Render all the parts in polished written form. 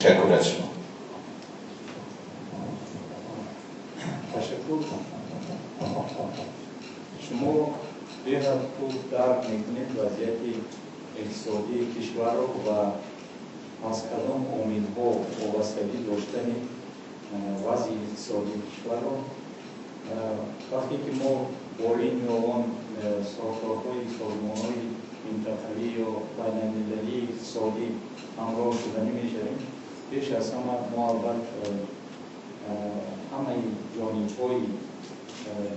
تشکر از شما. تشکر. شما به‌حد خوب درک می‌کنید وضعیت اقتصادی کشور و از کدام امیدها وابستگی داشتن وضع اقتصادی کشور را. وقتی که ما بالین می‌آوان ساختارهای سازمان‌های منطقه‌ای یا بین‌المللی اقتصادی همراه شدنی می‌شویم، پیش از همه ما اول همه جانب‌های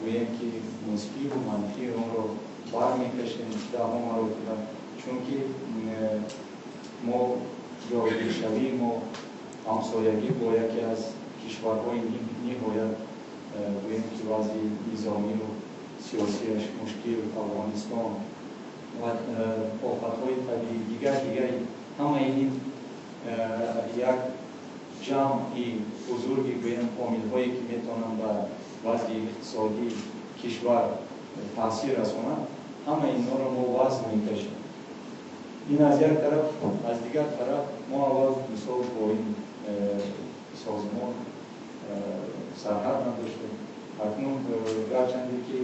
گوییم که مثبت و منفی آن را برمی‌کشیم در همه مراتب، چون که ما جایگیر شویم و همسایگی با یکی از کشورهای نهایت گوییم که وضع نظامی و سیاسیش مشکل افغانستان و آفت‌های طبیعی دیگر همه این یک جمعی بزرگی گوییم عامل‌هایی که میتوانند به وضع اقتصادی کشور تاثیر رسانند، همه اینا را ما وضع می‌کشیم. این از یک طرف. از دیگر طرف ما اول مثال با این سازمان سرحد نداشتیم. اکنون گرچند که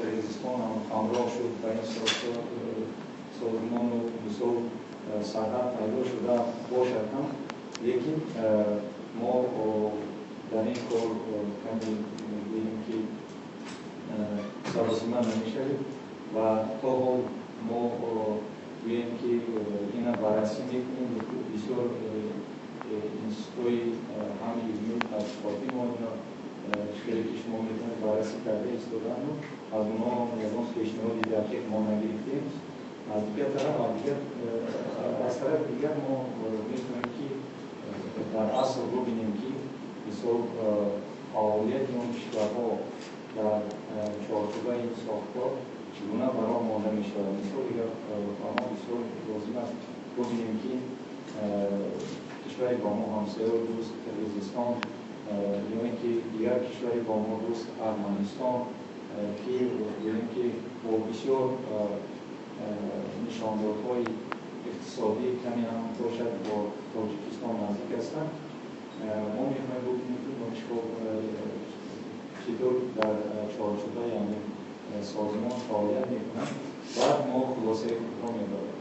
قرقیزستان هم همراه شد به این سازمان و مثال سرحد پیدا شده باشد هم، لیکن ما در این کار کمی بگیم که سراسیمه نمی‌شویم و تا حال ما بگیم که این بررسی میکنیم. بسیار اینستوی هم علمی تحقیقاتی ما اشکالی که شما میتونید بررسی کرده ایستادن رو از اونا یکان پیشنهادی دقیق ما نگرفتیم. از دیگر طرف از طرف دیگر ما میتونیم که در اصل رو ببینیم که مثال فعالیت اون کشورها در چارچوب این ساختار چگونه برای مانده میشود. مثال دیگر ما بسیار لازم است ببینیم که کشوری با ما همسایه و دوست قرقیزستان یا اینکه دیگر کشوری با ما دوست ارمنستان که ببینیم که با بسیار نشاندادهای اقتصادی کمی هم باشد با تاجیکستان نزدیک هستند. ما میخوایم ببینیم که چطور در چارچوب سازمان فعالیت میکنند. بعد ما خلاصه کار میبریم.